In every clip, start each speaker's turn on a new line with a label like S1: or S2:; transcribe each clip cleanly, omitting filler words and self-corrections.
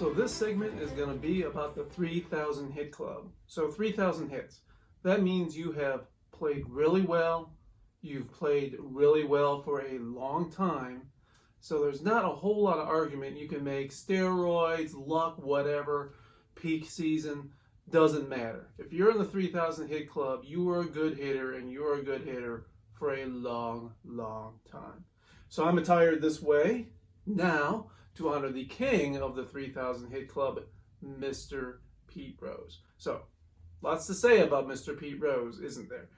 S1: So this segment is going to be about the 3,000 hit club. So 3,000 hits. That means you have played really well. You've played really well for a long time. So there's not a whole lot of argument you can make. Steroids, luck, whatever, peak season, doesn't matter. If you're in the 3,000 hit club, you are a good hitter, and you're a good hitter for a long, long time. So I'm attired this way now to honor the king of the 3,000 hit club, Mr. Pete Rose. So, lots to say about Mr. Pete Rose, isn't there?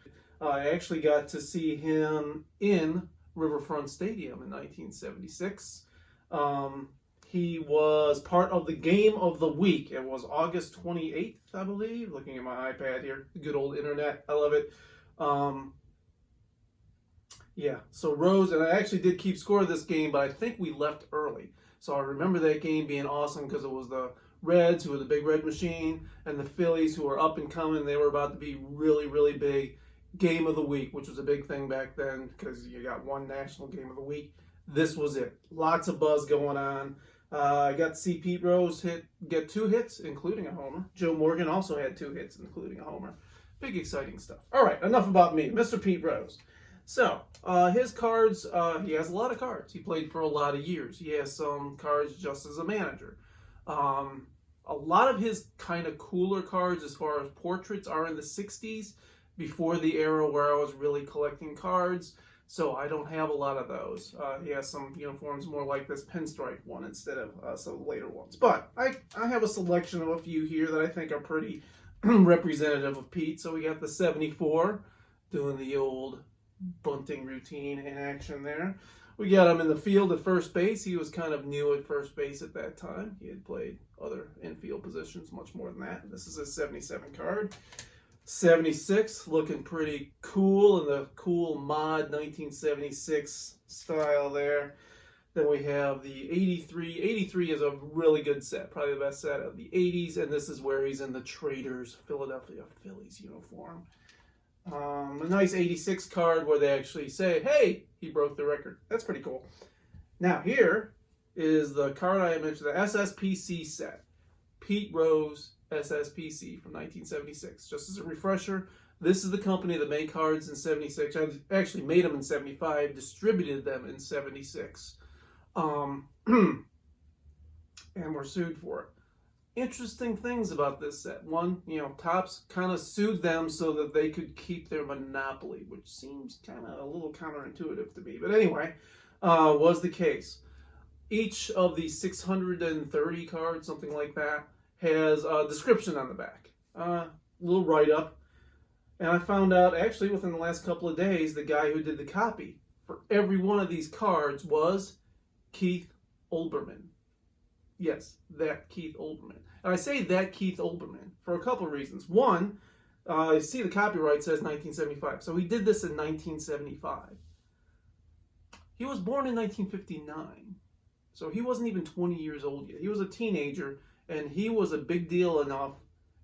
S1: I actually got to see him in Riverfront Stadium in 1976. He was part of the game of the week. It was August 28th, I believe. Looking at my iPad here. Good old internet. I love it. Yeah, so Rose, and I actually did keep score of this game, but I think we left early. So I remember that game being awesome because it was the Reds, who were the big red machine, and the Phillies, who were up and coming. They were about to be really, really big. Game of the week, which was a big thing back then because you got one national game of the week. This was it. Lots of buzz going on. I got to see Pete Rose get 2 hits, including a homer. Joe Morgan also had 2 hits, including a homer. Big, exciting stuff. All right, enough about me. Mr. Pete Rose. So, his cards, he has a lot of cards. He played for a lot of years. He has some cards just as a manager. A lot of his kind of cooler cards as far as portraits are in the 60s, before the era where I was really collecting cards. So I don't have a lot of those. He has some uniforms more like this pinstripe one instead of some later ones. But I have a selection of a few here that I think are pretty representative of Pete. So we got the 74, doing the old bunting routine in action there. We got him in the field at first base. He was kind of new at first base at that time. He had played other infield positions much more than that. This is a 77 card. 76, looking pretty cool in the cool mod 1976 style there. Then we have the 83. 83 is a really good set, probably the best set of the 80s, and this is where he's in the Traders Philadelphia Phillies uniform. A nice 86 card where they actually say, hey, he broke the record. That's pretty cool. Now here is the card I mentioned, the SSPC set. Pete Rose SSPC from 1976. Just as a refresher, this is the company that made cards in 76. I actually made them in 75, distributed them in 76. And were sued for it. Interesting things about this set. One, Topps kind of sued them so that they could keep their monopoly, which seems kind of a little counterintuitive to me. But anyway, was the case. Each of the 630 cards, something like that, has a description on the back, a little write-up. And I found out, actually, within the last couple of days, the guy who did the copy for every one of these cards was Keith Olbermann. Yes, that Keith Olbermann. And I say that Keith Olbermann for a couple of reasons. One, you see the copyright says 1975, so he did this in 1975. He was born in 1959, so he wasn't even 20 years old yet. He was a teenager, and he was a big deal enough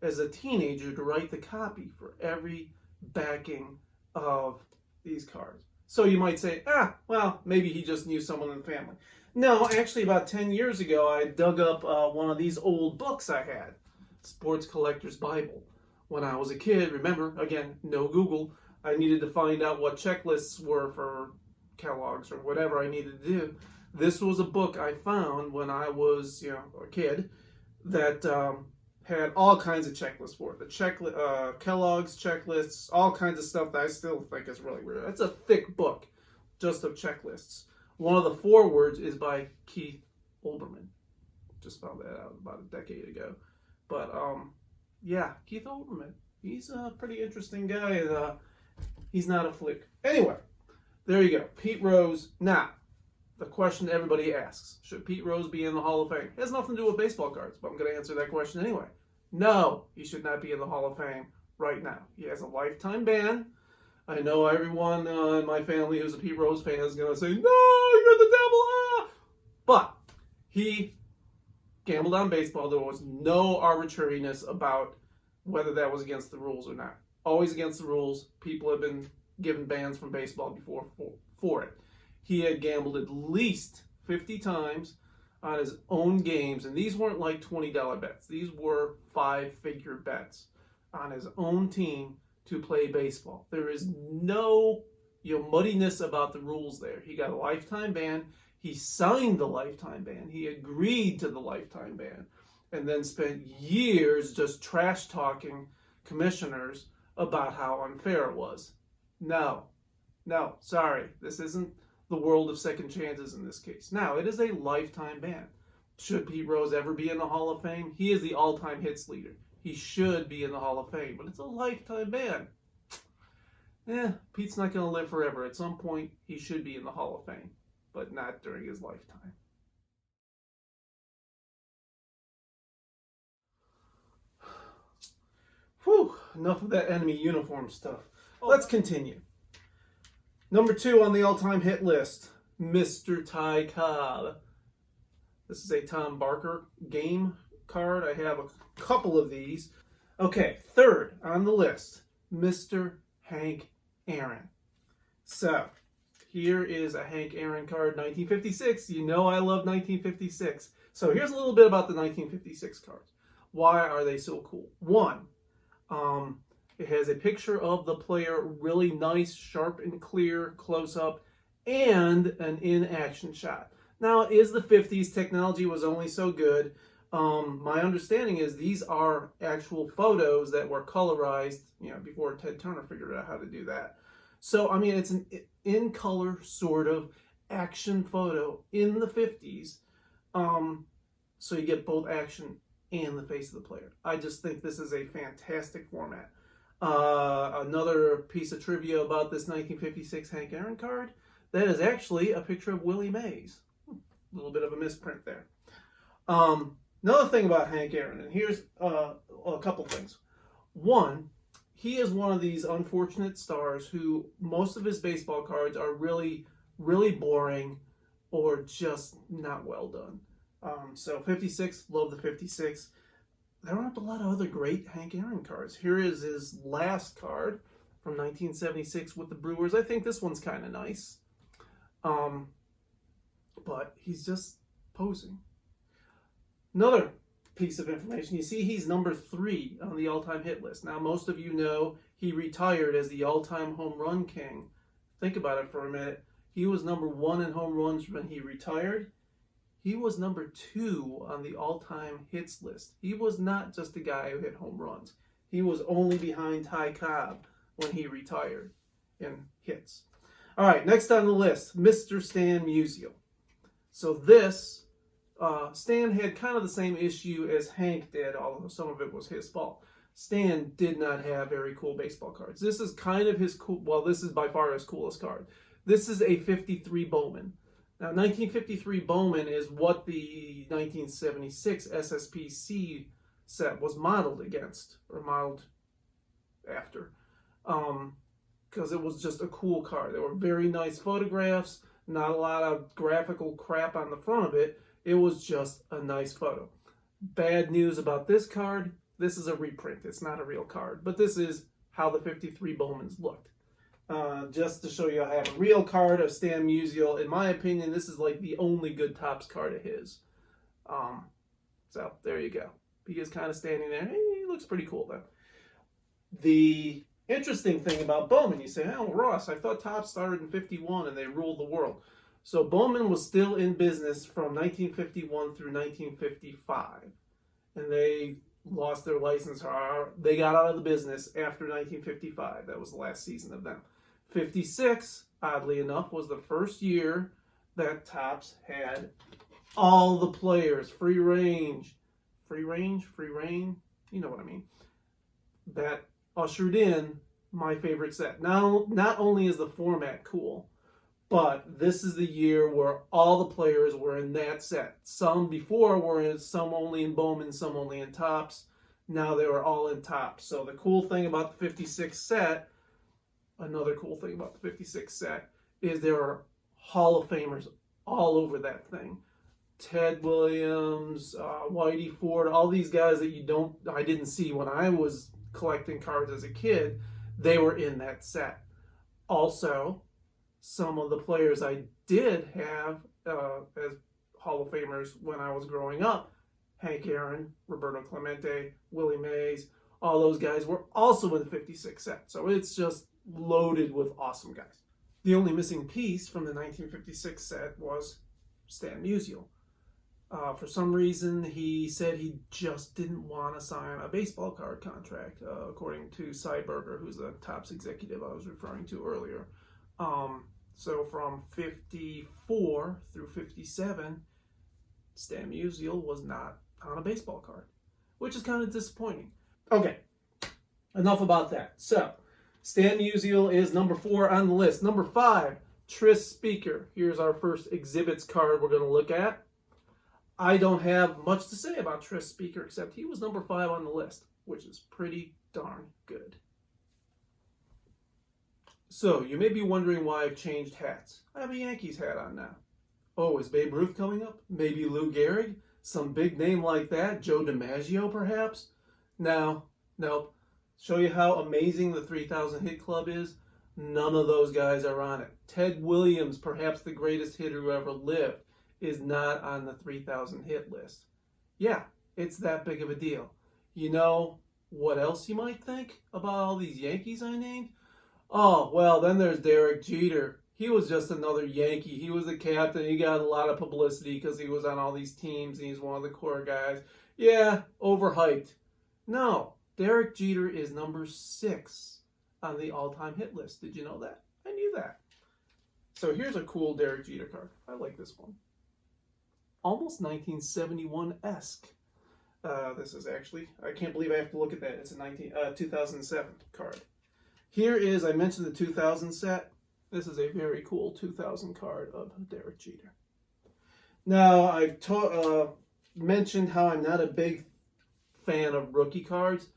S1: as a teenager to write the copy for every backing of these cards. So you might say, well, maybe he just knew someone in the family. No, actually about 10 years ago, I dug up one of these old books I had, Sports Collector's Bible. When I was a kid, remember, again, no Google, I needed to find out what checklists were for Kellogg's or whatever I needed to do. This was a book I found when I was, a kid, that had all kinds of checklists for it. The Kellogg's checklists, all kinds of stuff that I still think is really weird. It's a thick book just of checklists. One of the forewords is by Keith Olbermann. Just found that out about a decade ago. But, yeah, Keith Olbermann. He's a pretty interesting guy, and he's not a fluke. Anyway, there you go. Pete Rose. Now, the question everybody asks, should Pete Rose be in the Hall of Fame? It has nothing to do with baseball cards, but I'm going to answer that question anyway. No, he should not be in the Hall of Fame right now. He has a lifetime ban. I know everyone in my family who's a Pete Rose fan is going to say, no, you're the devil. But he gambled on baseball. There was no arbitrariness about whether that was against the rules or not. Always against the rules. People have been given bans from baseball before for it. He had gambled at least 50 times on his own games, and these weren't like $20 bets. These were 5-figure bets on his own team to play baseball. There is no muddiness about the rules there. He got a lifetime ban. He signed the lifetime ban. He agreed to the lifetime ban, and then spent years just trash talking commissioners about how unfair it was. No, sorry, this isn't the world of second chances in this case. Now, it is a lifetime ban. Should Pete Rose ever be in the Hall of Fame? He is the all-time hits leader. He should be in the Hall of Fame, but it's a lifetime ban. Pete's not going to live forever. At some point, he should be in the Hall of Fame, but not during his lifetime. Whew, enough of that enemy uniform stuff. Let's continue. Number 2 on the all-time hit list, Mr. Ty Cobb. This is a Tom Barker game card. I have a couple of these. Okay, 3rd on the list, Mr. Hank Aaron. So, here is a Hank Aaron card, 1956. You know I love 1956. So here's a little bit about the 1956 cards. Why are they so cool? 1, it has a picture of the player, really nice, sharp and clear, close up, and an in-action shot. Now, it is the 50s. Technology was only so good. My understanding is these are actual photos that were colorized, before Ted Turner figured out how to do that. So, I mean, it's an in-color sort of action photo in the 50s. So you get both action and the face of the player. I just think this is a fantastic format. Another piece of trivia about this 1956 Hank Aaron card, that is actually a picture of Willie Mays. A little bit of a misprint there. Another thing about Hank Aaron, and here's a couple things. 1, he is one of these unfortunate stars who most of his baseball cards are really, really boring or just not well done. So 56, love the 56. There aren't a lot of other great Hank Aaron cards. Here is his last card from 1976 with the Brewers. I think this one's kind of nice. But he's just posing. Another piece of information. You see he's number 3 on the all-time hit list. Now, most of you know he retired as the all-time home run king. Think about it for a minute. He was number 1 in home runs when he retired. He was number 2 on the all-time hits list. He was not just a guy who hit home runs. He was only behind Ty Cobb when he retired in hits. All right, next on the list, Mr. Stan Musial. So this, Stan had kind of the same issue as Hank did, although some of it was his fault. Stan did not have very cool baseball cards. This is kind of his cool, well, this is by far his coolest card. This is a 53 Bowman. Now, 1953 Bowman is what the 1976 SSPC set was modeled against, or modeled after, because it was just a cool card. There were very nice photographs, not a lot of graphical crap on the front of it. It was just a nice photo. Bad news about this card, this is a reprint. It's not a real card, but this is how the 53 Bowmans looked. Just to show you, I have a real card of Stan Musial. In my opinion, this is like the only good Topps card of his. So there you go. He is kind of standing there. Hey, he looks pretty cool though. The interesting thing about Bowman, you say, oh, Ross, I thought Topps started in 51 and they ruled the world. So Bowman was still in business from 1951 through 1955. And they lost their license. They got out of the business after 1955. That was the last season of them. 56, oddly enough, was the first year that Topps had all the players, free reign, you know what I mean. That ushered in my favorite set. Not only is the format cool, but this is the year where all the players were in that set. Some before were in, some only in Bowman, some only in Topps. Now they were all in Topps. So the cool thing about the 56 set, another cool thing about the 56 set, is there are Hall of Famers all over that thing. Ted Williams, Whitey Ford, all these guys that I didn't see when I was collecting cards as a kid, they were in that set. Also, some of the players I did have as Hall of Famers when I was growing up. Hank Aaron, Roberto Clemente, Willie Mays, all those guys were also in the 56 set. So it's just loaded with awesome guys. The only missing piece from the 1956 set was Stan Musial. For some reason, he said he just didn't want to sign a baseball card contract, according to Cy Berger, who's the Topps executive I was referring to earlier. So from 54 through 57, Stan Musial was not on a baseball card, which is kind of disappointing. Okay, enough about that. So, Stan Musial is number 4 on the list. Number 5, Tris Speaker. Here's our first exhibits card we're going to look at. I don't have much to say about Tris Speaker, except he was number 5 on the list, which is pretty darn good. So, you may be wondering why I've changed hats. I have a Yankees hat on now. Oh, is Babe Ruth coming up? Maybe Lou Gehrig? Some big name like that? Joe DiMaggio, perhaps? No, nope. Show you how amazing the 3,000 hit club is? None of those guys are on it. Ted Williams, perhaps the greatest hitter who ever lived, is not on the 3,000 hit list. Yeah, it's that big of a deal. You know what else you might think about all these Yankees I named? Oh, well, then there's Derek Jeter. He was just another Yankee. He was the captain. He got a lot of publicity because he was on all these teams and he's one of the core guys. Yeah, overhyped. No, Derek Jeter is number 6 on the all-time hit list. Did you know that? I knew that. So here's a cool Derek Jeter card. I like this one. Almost 1971-esque. This is actually, I can't believe I have to look at that. It's a 2007 card. Here is, I mentioned the 2000 set. This is a very cool 2000 card of Derek Jeter. Now, I've mentioned how I'm not a big fan of rookie cards.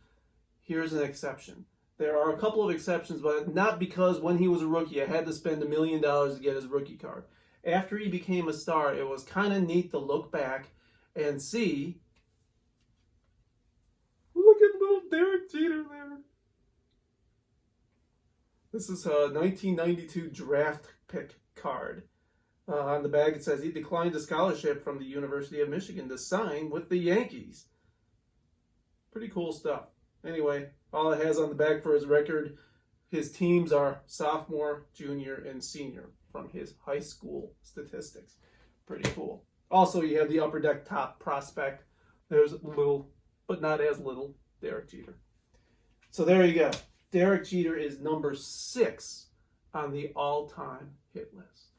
S1: Here's an exception. There are a couple of exceptions, but not because when he was a rookie, I had to spend $1 million to get his rookie card. After he became a star, it was kind of neat to look back and see. Look at little Derek Jeter there. This is a 1992 draft pick card. On the bag it says he declined a scholarship from the University of Michigan to sign with the Yankees. Pretty cool stuff. Anyway, all it has on the back for his record, his teams are sophomore, junior, and senior from his high school statistics. Pretty cool. Also, you have the upper deck top prospect. There's little, but not as little, Derek Jeter. So there you go. Derek Jeter is number 6 on the all-time hit list.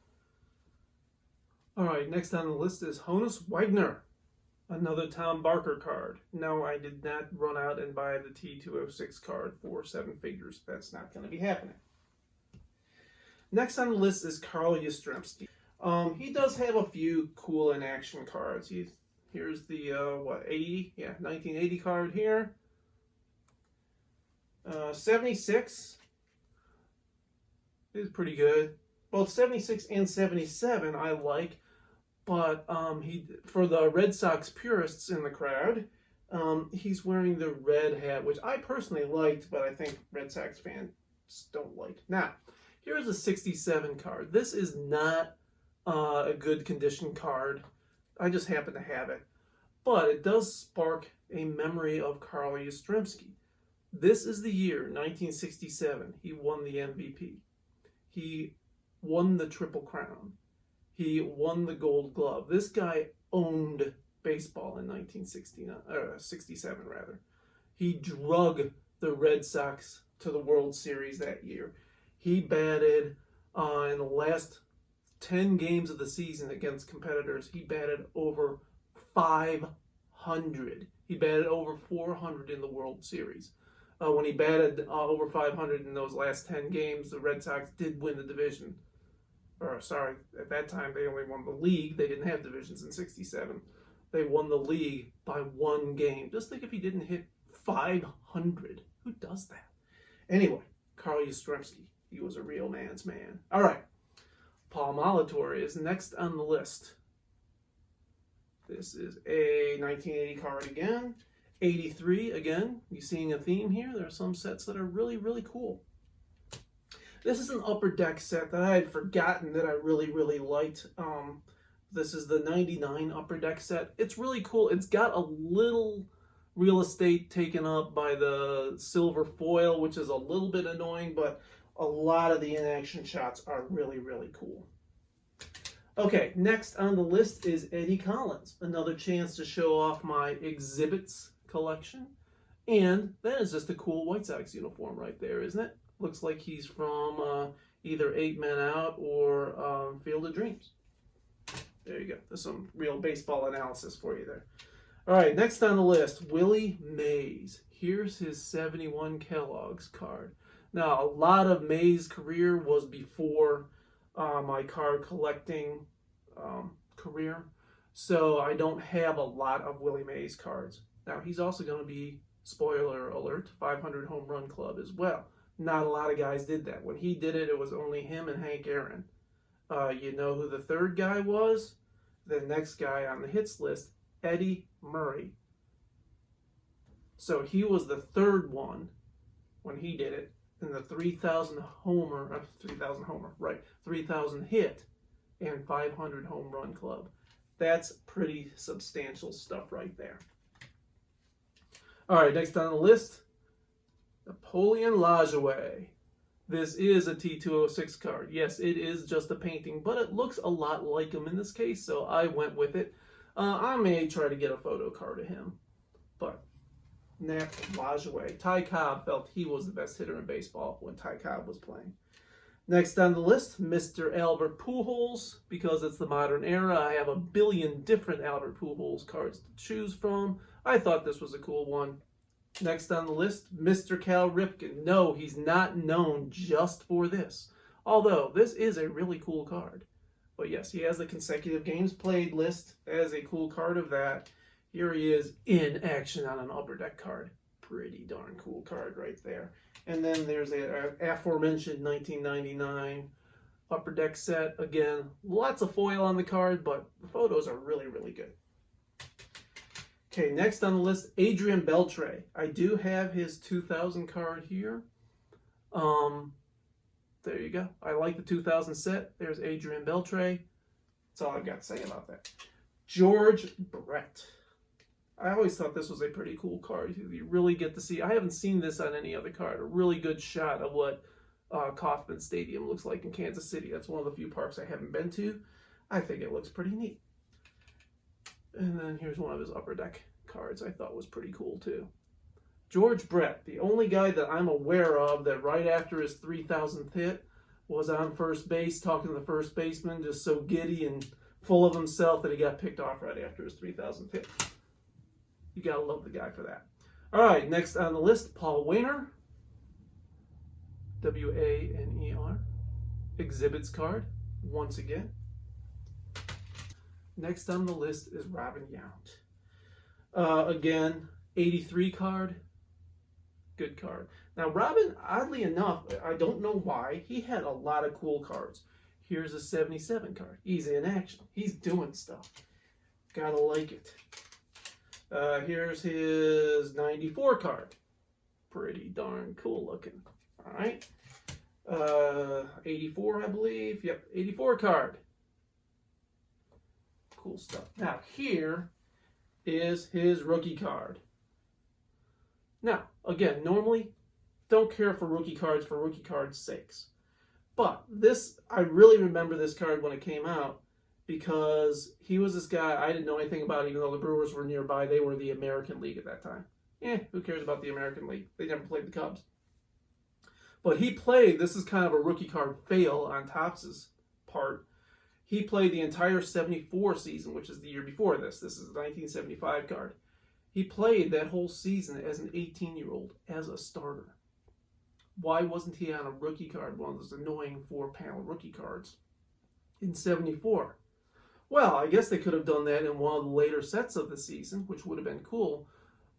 S1: All right, next on the list is Honus Wagner, another Tom Barker card. No, I did not run out and buy the T206 card for 7 figures. That's not going to be happening. Next on the list is Carl Yastrzemski. He does have a few cool in-action cards. Here's the, 1980 card here. 76 is pretty good. Both 76 and 77 I like, but for the Red Sox purists in the crowd, he's wearing the red hat, which I personally liked, but I think Red Sox fans don't like. Now, here's a 67 card. This is not a good condition card. I just happen to have it. But it does spark a memory of Carl Yastrzemski. This is the year, 1967, he won the MVP. He won the Triple Crown. He won the Gold Glove. This guy owned baseball in 1967. He drug the Red Sox to the World Series that year. He batted in the last 10 games of the season against competitors. He batted over 500. He batted over 400 in the World Series. When he batted over 500 in those last 10 games, the Red Sox did win the division. At that time they only won the league. They didn't have divisions in 67. They won the league by 1 game. Just think if he didn't hit 500. Who does that? Anyway, Carl Yastrzemski. He was a real man's man. All right. Paul Molitor is next on the list. This is a 1980 card again. 83, again, you're seeing a theme here. There are some sets that are really, really cool. This is an upper deck set that I had forgotten that I really, really liked. This is the 99 Upper Deck set. It's really cool. It's got a little real estate taken up by the silver foil, which is a little bit annoying, but a lot of the in-action shots are really, really cool. Okay, next on the list is Eddie Collins. Another chance to show off my exhibits collection. And that is just a cool White Sox uniform right there, isn't it? Looks like he's from either 8 Men Out or Field of Dreams. There you go. There's some real baseball analysis for you there. All right, next on the list, Willie Mays. Here's his 71 Kellogg's card. Now, a lot of Mays' career was before my card collecting career, so I don't have a lot of Willie Mays cards. Now, he's also going to be, spoiler alert, 500 home run club as well. Not a lot of guys did that. When he did it, it was only him and Hank Aaron. You know who the third guy was? The next guy on the hits list, Eddie Murray. So he was the third one when he did it in the 3,000 hit and 500 home run club. That's pretty substantial stuff right there. All right, next on the list, Napoleon Lajoie. This is a T206 card. Yes, it is just a painting, but it looks a lot like him in this case, so I went with it. I may try to get a photo card of him, but Nap Lajoie. Ty Cobb felt he was the best hitter in baseball when Ty Cobb was playing. Next on the list, Mr. Albert Pujols. Because it's the modern era, I have a billion different Albert Pujols cards to choose from. I thought this was a cool one. Next on the list, Mr. Cal Ripken. No, he's not known just for this, although this is a really cool card. But yes, he has the consecutive games played list as a cool card of that. Here he is in action on an Upper Deck card. Pretty darn cool card right there. And then there's the aforementioned 1999 Upper Deck set. Again, lots of foil on the card, but the photos are really, really good. Okay, next on the list, Adrian Beltre. I do have his 2000 card here. There you go. I like the 2000 set. There's Adrian Beltre. That's all I've got to say about that. George Brett. I always thought this was a pretty cool card. You really get to see, I haven't seen this on any other card, a really good shot of what Kauffman Stadium looks like in Kansas City. That's one of the few parks I haven't been to. I think it looks pretty neat. And then here's one of his Upper Deck cards I thought was pretty cool too. George Brett, the only guy that I'm aware of that right after his 3,000th hit was on first base talking to the first baseman, just so giddy and full of himself that he got picked off right after his 3,000th hit. You gotta love the guy for that. All right, next on the list, Paul Waner. W-A-N-E-R. Exhibits card, once again. Next on the list is Robin Yount. Again, 83 card. Good card. Now, Robin, oddly enough, I don't know why, he had a lot of cool cards. Here's a 77 card. He's in action. He's doing stuff. Gotta like it. Here's his 94 card. Pretty darn cool looking. All right. 84, I believe. Yep, 84 card. Cool stuff. Now, here is his rookie card. Now, again, normally, don't care for rookie cards sakes. But this, I really remember this card when it came out because he was this guy I didn't know anything about, even though the Brewers were nearby. They were the American League at that time. Who cares about the American League? They never played the Cubs. But he played, this is kind of a rookie card fail on Topps' part. He played the entire 74 season, which is the year before this. This is the 1975 card. He played that whole season as an 18-year-old, as a starter. Why wasn't he on a rookie card, one of those annoying 4-panel rookie cards, in 74? Well, I guess they could have done that in one of the later sets of the season, which would have been cool.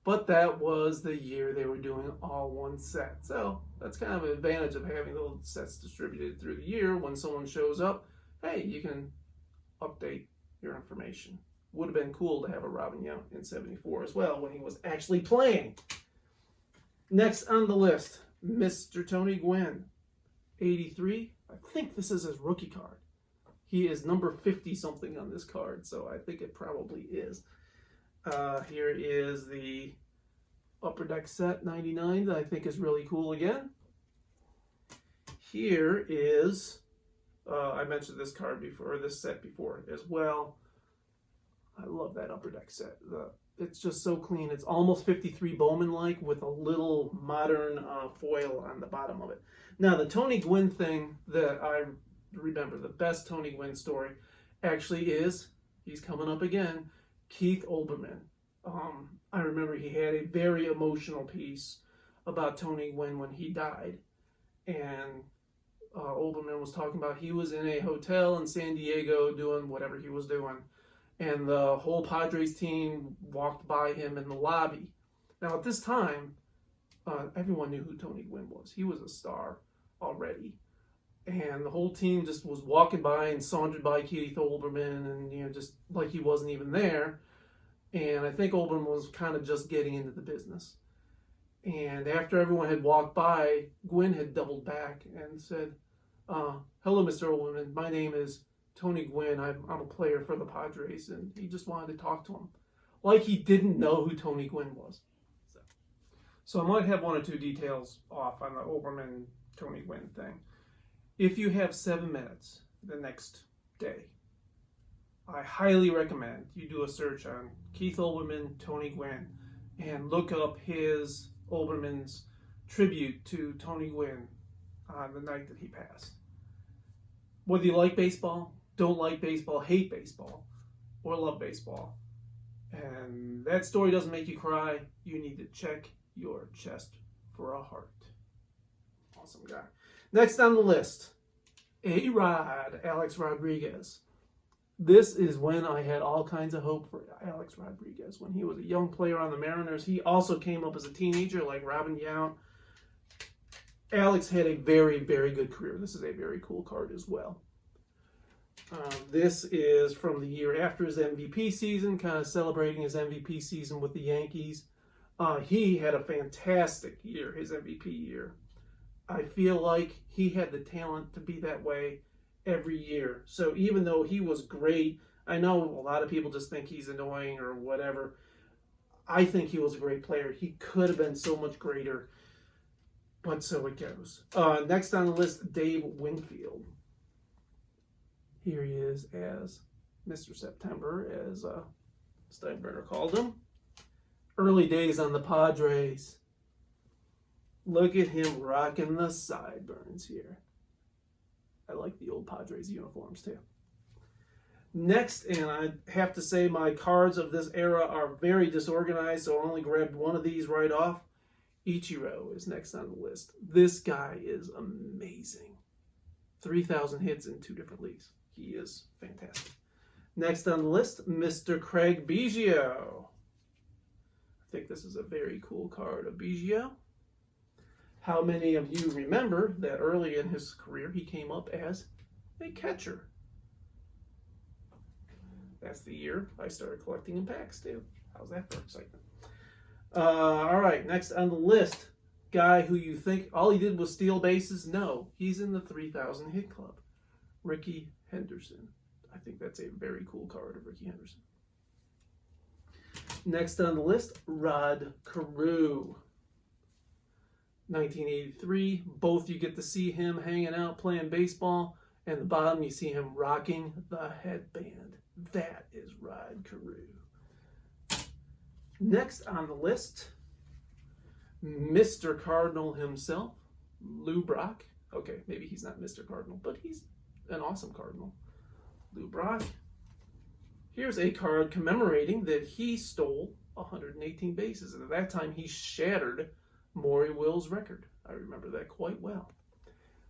S1: But that was the year they were doing all one set. So that's kind of an advantage of having those sets distributed through the year. When someone shows up, hey, you can update your information. Would have been cool to have a Robin Yount in 74 as well when he was actually playing. Next on the list, Mr. Tony Gwynn, 83. I think this is his rookie card. He is number 50 something on this card, so I think it probably is. Here is the Upper Deck Set 99 that I think is really cool again. Here is, I mentioned this card before, this set before as well. I love that Upper Deck Set. It's just so clean. It's almost 53 Bowman-like with a little modern foil on the bottom of it. Now, the Tony Gwynn thing that I remember, the best Tony Gwynn story, actually is, he's coming up again, Keith Olbermann. I remember he had a very emotional piece about Tony Gwynn when he died. And Olbermann was talking about he was in a hotel in San Diego doing whatever he was doing. And the whole Padres team walked by him in the lobby. Now, at this time, everyone knew who Tony Gwynn was. He was a star already. And the whole team just was walking by and sauntered by Keith Olbermann and, just like he wasn't even there. And I think Olbermann was kind of just getting into the business. And after everyone had walked by, Gwynn had doubled back and said, hello, Mr. Olbermann. My name is Tony Gwynn. I'm a player for the Padres. And he just wanted to talk to him. Like he didn't know who Tony Gwynn was. So I might have one or two details off on the Olbermann Tony Gwynn thing. If you have 7 minutes the next day, I highly recommend you do a search on Keith Olbermann, Tony Gwynn, and look up his, Olbermann's, tribute to Tony Gwynn on the night that he passed. Whether you like baseball, don't like baseball, hate baseball, or love baseball, and that story doesn't make you cry, you need to check your chest for a heart. Awesome guy. Next on the list, A-Rod, Alex Rodriguez. This is when I had all kinds of hope for Alex Rodriguez. When he was a young player on the Mariners, he also came up as a teenager like Robin Yount. Alex had a very, very good career. This is a very cool card as well. This is from the year after his MVP season, kind of celebrating his MVP season with the Yankees. He had a fantastic year, his MVP year. I feel like he had the talent to be that way every year. So even though he was great, I know a lot of people just think he's annoying or whatever. I think he was a great player. He could have been so much greater, but so it goes. Next on the list, Dave Winfield. Here he is as Mr. September, as Steinbrenner called him. Early days on the Padres. Look at him rocking the sideburns here. I like the old Padres uniforms too. Next, and I have to say my cards of this era are very disorganized, so I only grabbed one of these right off. Ichiro is next on the list. This guy is amazing. 3,000 hits in 2 different leagues. He is fantastic. Next on the list, Mr. Craig Biggio. I think this is a very cool card of Biggio. How many of you remember that early in his career he came up as a catcher? That's the year I started collecting in packs too. How's that for excitement? All right, next on the list, guy who you think all he did was steal bases. No, he's in the 3,000 hit club. Rickey Henderson. I think that's a very cool card of Rickey Henderson. Next on the list, Rod Carew. 1983, both you get to see him hanging out playing baseball, and the bottom you see him rocking the headband. That is Rod Carew. Next on the list, Mr. Cardinal himself, Lou Brock. Okay, maybe he's not Mr. Cardinal, but he's an awesome Cardinal. Lou Brock. Here's a card commemorating that he stole 118 bases, and at that time he shattered Maury Will's record. I remember that quite well.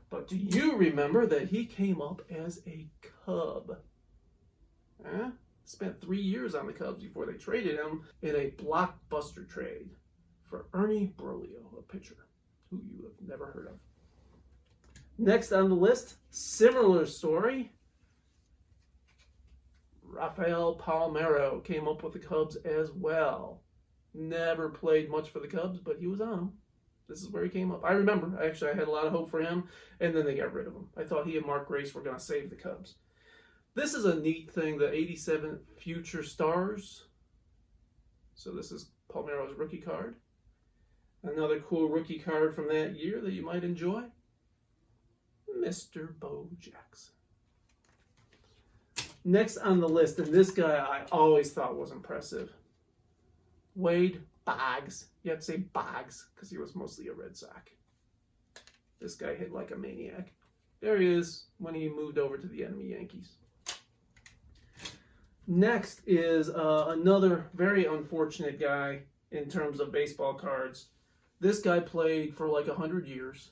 S1: But do you remember that he came up as a Cub? Spent 3 years on the Cubs before they traded him in a blockbuster trade for Ernie Broglio, a pitcher who you have never heard of. Next on the list, similar story. Rafael Palmeiro came up with the Cubs as well. Never played much for the Cubs, but he was on them. This is where he came up. I remember, I had a lot of hope for him, and then they got rid of him. I thought he and Mark Grace were going to save the Cubs. This is a neat thing, the 87 Future Stars. So this is Palmeiro's rookie card. Another cool rookie card from that year that you might enjoy. Mr. Bo Jackson. Next on the list, and this guy I always thought was impressive. Wade Boggs. You have to say Boggs because he was mostly a Red Sox. This guy hit like a maniac. There he is when he moved over to the enemy Yankees. Next is another very unfortunate guy in terms of baseball cards. This guy played for like 100 years.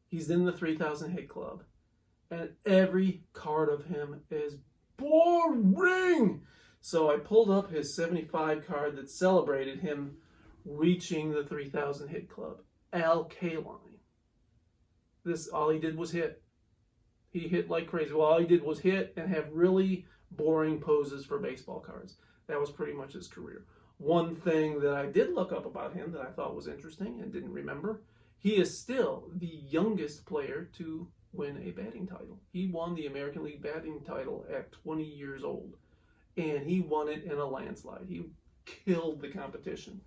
S1: He's in the 3,000 hit club. And every card of him is boring. So I pulled up his 75 card that celebrated him reaching the 3,000 hit club. Al Kaline. This, all he did was hit. He hit like crazy. Well, all he did was hit and have really boring poses for baseball cards. That was pretty much his career. One thing that I did look up about him that I thought was interesting and didn't remember, he is still the youngest player to win a batting title. He won the American League batting title at 20 years old, and he won it in a landslide. He killed the competition.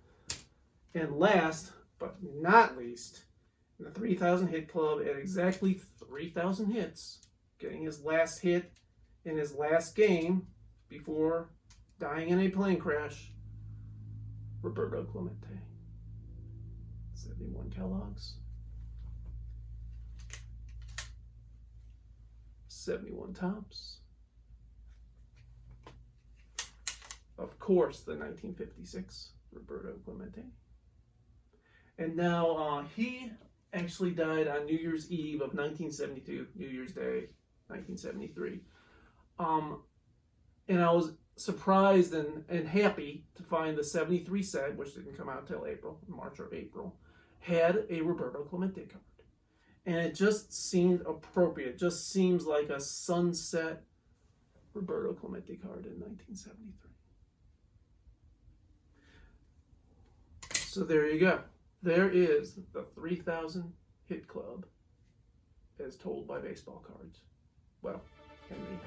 S1: And last, but not least, in the 3,000 hit club at exactly 3,000 hits, getting his last hit in his last game before dying in a plane crash, Roberto Clemente. 71 Kellogg's. 71 Topps. Of course, the 1956 Roberto Clemente. And now he actually died on New Year's Eve of 1972, New Year's Day, 1973. And I was surprised and happy to find the 73 set, which didn't come out till April, March or April, had a Roberto Clemente card. And it just seemed appropriate. It just seems like a sunset Roberto Clemente card in 1973. So there you go. There is the 3,000 hit club as told by baseball cards. Well, Henry.